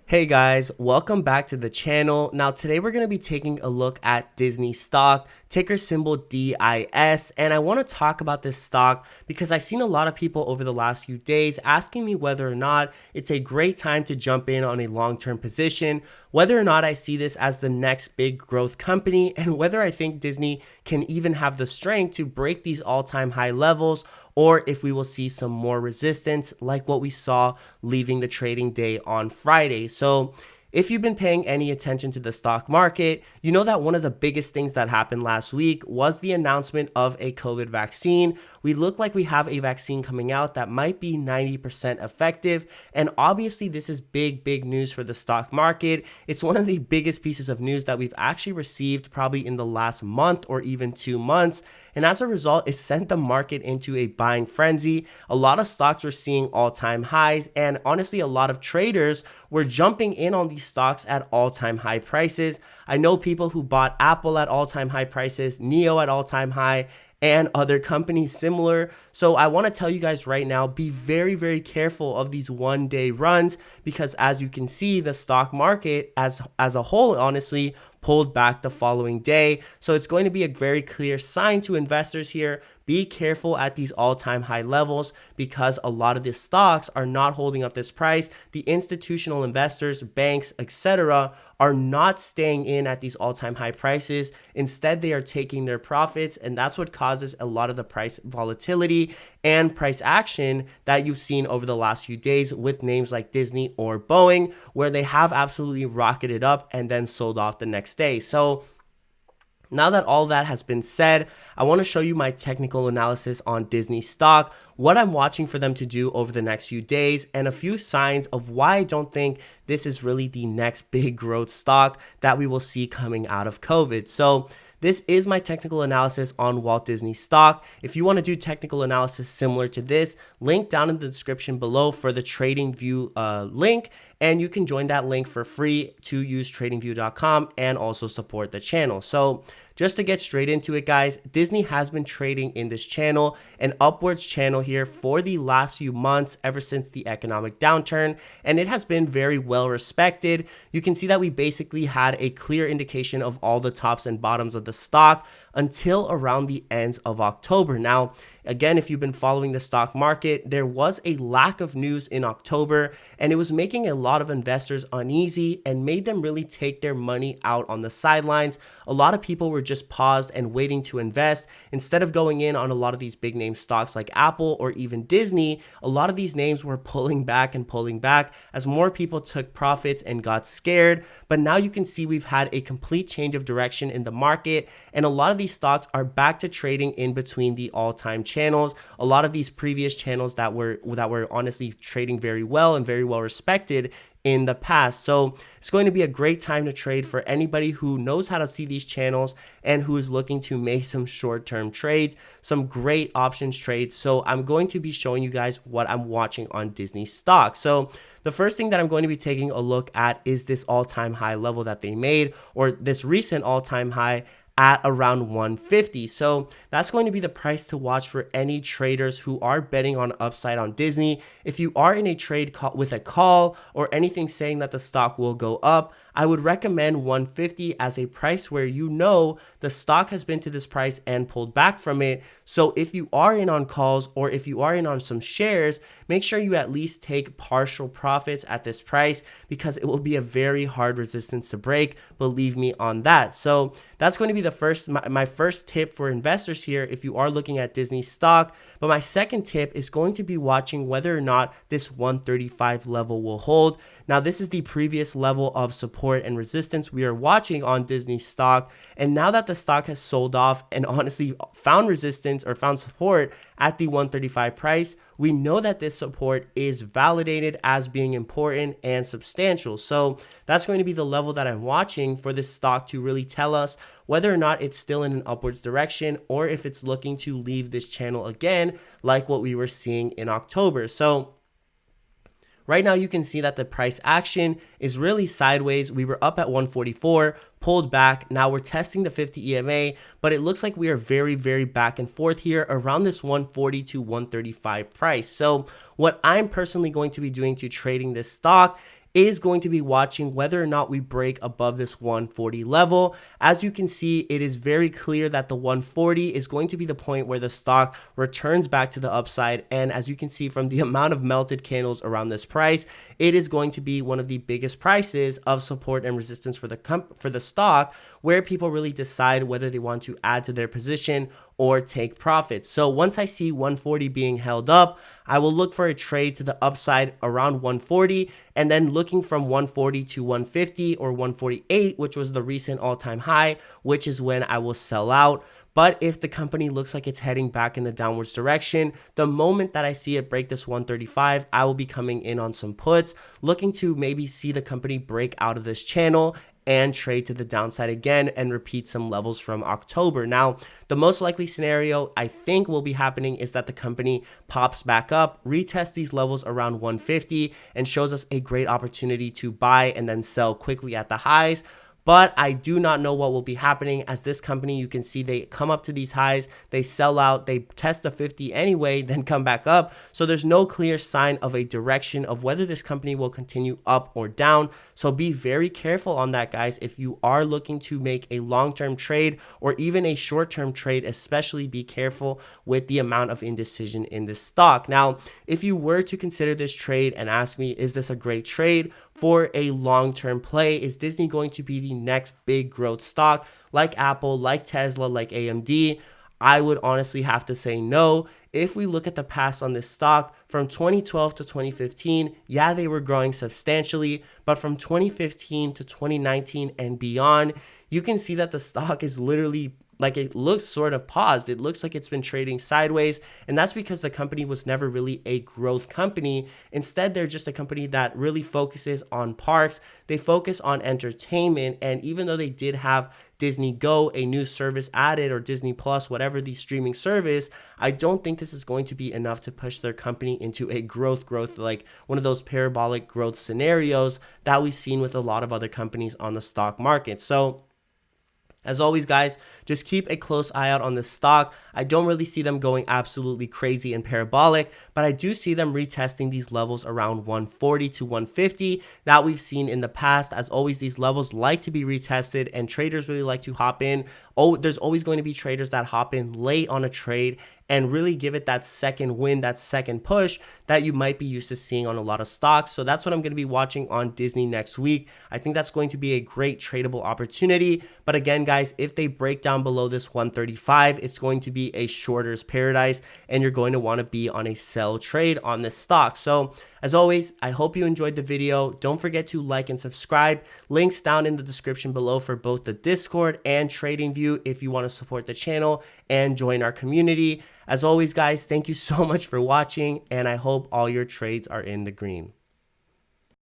Hey guys, welcome back to the channel. Now today we're going to be taking a look at Disney stock, ticker symbol DIS, and I want to talk about this stock because I've seen a lot of people over the last few days asking me whether or not it's a great time to jump in on a long-term position, whether or not I see this as the next big growth company, and whether I think Disney can even have the strength to break these all-time high levels, or if we will see some more resistance like what we saw leaving the trading day on Friday. So if you've been paying any attention to the stock market, you know that one of the biggest things that happened last week was the announcement of a COVID vaccine. We look like we have a vaccine coming out that might be 90% effective. And obviously this is big news for the stock market. It's one of the biggest pieces of news that we've actually received probably in the last month or even 2 months. And as a result, it sent the market into a buying frenzy. A lot of stocks were seeing all-time highs, and honestly, a lot of traders were jumping in on these stocks at all-time high prices. I know people who bought Apple at all-time high prices, NEO at all-time high, and other companies similar. So I want to tell you guys right now, be very careful of these one-day runs, because as you can see, the stock market as a whole honestly pulled back the following day. So it's going to be a very clear sign to investors here. Be careful at these all-time high levels, because a lot of the stocks are not holding up this price. The institutional investors, banks, etc., are not staying in at these all-time high prices. Instead, they are taking their profits, and that's what causes a lot of the price volatility and price action that you've seen over the last few days with names like Disney or Boeing, where they have absolutely rocketed up and then sold off the next day. So now that all that has been said, I want to show you my technical analysis on Disney stock, what I'm watching for them to do over the next few days, and a few signs of why I don't think this is really the next big growth stock that we will see coming out of COVID. So this is my technical analysis on Walt Disney stock. If you want to do technical analysis similar to this, link down in the description below for the TradingView link, and you can join that link for free to use TradingView.com and also support the channel. So just to get straight into it, guys, Disney has been trading in this channel, an upwards channel here for the last few months, ever since the economic downturn, and it has been very well respected. You can see that we basically had a clear indication of all the tops and bottoms of the stock until around the ends of October. Now, again, if you've been following the stock market, there was a lack of news in October, and it was making a lot of investors uneasy and made them really take their money out on the sidelines. A lot of people were just paused and waiting to invest. Instead of going in on a lot of these big name stocks like Apple or even Disney, a lot of these names were pulling back as more people took profits and got scared. But now you can see we've had a complete change of direction in the market, and a lot of these stocks are back to trading in between the all-time channels. A lot of these previous channels that were honestly trading very well and very well respected in the past. So it's going to be a great time to trade for anybody who knows how to see these channels and who is looking to make some short-term trades, some great options trades. So I'm going to be showing you guys what I'm watching on Disney stock. So the first thing that I'm going to be taking a look at is this all-time high level that they made, or this recent all-time high at around 150. So that's going to be the price to watch for any traders who are betting on upside on Disney. If you are in a trade with a call or anything saying that the stock will go up, I would recommend 150 as a price where you know the stock has been to this price and pulled back from it. So if you are in on calls, or if you are in on some shares, make sure you at least take partial profits at this price, because it will be a very hard resistance to break. Believe me on that. So that's going to be my first tip for investors here if you are looking at Disney stock. But my second tip is going to be watching whether or not this 135 level will hold. Now, this is the previous level of support and resistance we are watching on Disney stock. And now that the stock has sold off and honestly found resistance or found support at the 135 price, we know that this support is validated as being important and substantial. So that's going to be the level that I'm watching for this stock to really tell us whether or not it's still in an upwards direction, or if it's looking to leave this channel again, like what we were seeing in October. So right now, you can see that the price action is really sideways. We were up at 144, pulled back. Now we're testing the 50 EMA, but it looks like we are very back and forth here around this 140 to 135 price. So what I'm personally going to be doing to trading this stock is going to be watching whether or not we break above this 140 level. As you can see, it is very clear that the 140 is going to be the point where the stock returns back to the upside. And as you can see from the amount of melted candles around this price, it is going to be one of the biggest prices of support and resistance for the stock, where people really decide whether they want to add to their position or take profits. So once I see 140 being held up, I will look for a trade to the upside around 140, and then looking from 140 to 150 or 148, which was the recent all-time high, which is when I will sell out. But if the company looks like it's heading back in the downwards direction, the moment that I see it break this 135, I will be coming in on some puts, looking to maybe see the company break out of this channel and trade to the downside again and repeat some levels from October. Now, the most likely scenario I think will be happening is that the company pops back up, retests these levels around 150, and shows us a great opportunity to buy and then sell quickly at the highs. But I do not know what will be happening, as this company, you can see they come up to these highs, they sell out, they test the 50 anyway, then come back up. So there's no clear sign of a direction of whether this company will continue up or down. So be very careful on that, guys. If you are looking to make a long-term trade or even a short-term trade, especially be careful with the amount of indecision in this stock. Now, if you were to consider this trade and ask me, is this a great trade for a long-term play? Is Disney going to be the next big growth stock like Apple, like Tesla, like AMD? I would honestly have to say no. If we look at the past on this stock from 2012 to 2015, yeah, they were growing substantially, but from 2015 to 2019 and beyond, you can see that the stock is literally, like, it looks sort of paused. It looks like it's been trading sideways, and that's because the company was never really a growth company. Instead, they're just a company that really focuses on parks. They focus on entertainment, and even though they did have Disney Go, a new service added, or Disney Plus, whatever the streaming service, I don't think this is going to be enough to push their company into a growth, like one of those parabolic growth scenarios that we've seen with a lot of other companies on the stock market. So as always, guys, just keep a close eye out on this stock. I don't really see them going absolutely crazy and parabolic, but I do see them retesting these levels around 140 to 150 that we've seen in the past. As always, these levels like to be retested, and traders really like to hop in. Oh, there's always going to be traders that hop in late on a trade and really give it that second win, that second push that you might be used to seeing on a lot of stocks. So that's what I'm going to be watching on Disney next week. I think that's going to be a great tradable opportunity. But again, guys, if they break down below this 135, it's going to be a shorter's paradise, and you're going to want to be on a sell trade on this stock. So as always, I hope you enjoyed the video. Don't forget to like and subscribe. Links down in the description below for both the Discord and TradingView if you want to support the channel and join our community. As always, guys, thank you so much for watching, and I hope all your trades are in the green.